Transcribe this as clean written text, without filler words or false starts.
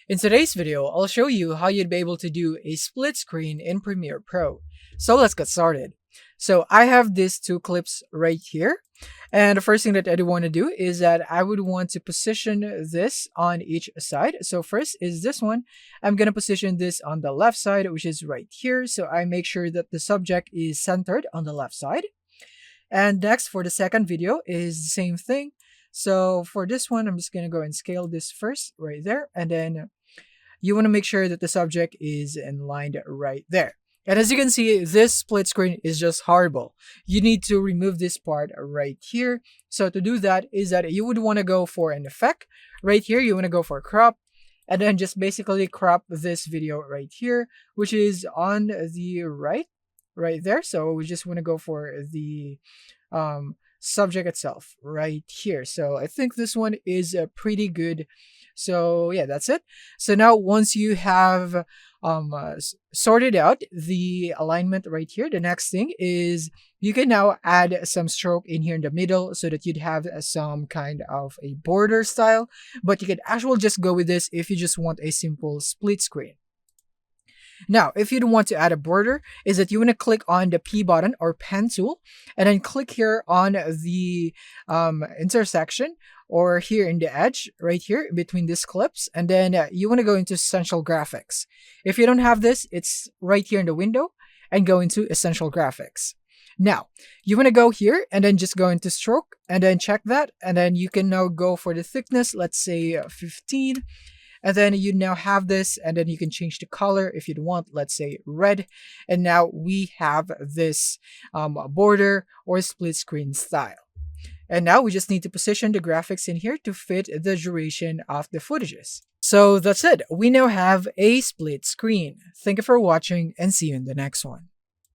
In today's video, I'll show you how you'd be able to do a split screen in Premiere Pro. So let's get started. So I have these two clips right here. And the first thing that I do want to do is that I would want to position this on each side. So first is this one. I'm going to position this on the left side, which is right here. So I make sure that the subject is centered on the left side. And next for the second video is the same thing. So for this one, I'm just going to go and scale this first right there. And then you want to make sure that the subject is aligned right there. And as you can see, this split screen is just horrible. You need to remove this part right here. So to do that is that you would want to go for an effect. Right here, you want to go for crop. And then just basically crop this video right here, which is on the right there. So we just want to go for the subject itself right here. So I think this one is pretty good. So yeah, that's it. So now once you have sorted out the alignment right here, the next thing is you can now add some stroke in here in the middle so that you'd have some kind of a border style, but you could actually just go with this if you just want a simple split screen. Now, if you don't want to add a border, is that you want to click on the P button or pen tool, and then click here on the intersection or here in the edge right here between these clips, and then you want to go into Essential Graphics. If you don't have this, it's right here in the window, and go into Essential Graphics. Now, you want to go here and then just go into Stroke and then check that, and then you can now go for the thickness, let's say 15. And then you now have this, and then you can change the color if you'd want, let's say red. And now we have this border or split screen style. And now we just need to position the graphics in here to fit the duration of the footages. So that's it. We now have a split screen. Thank you for watching and see you in the next one.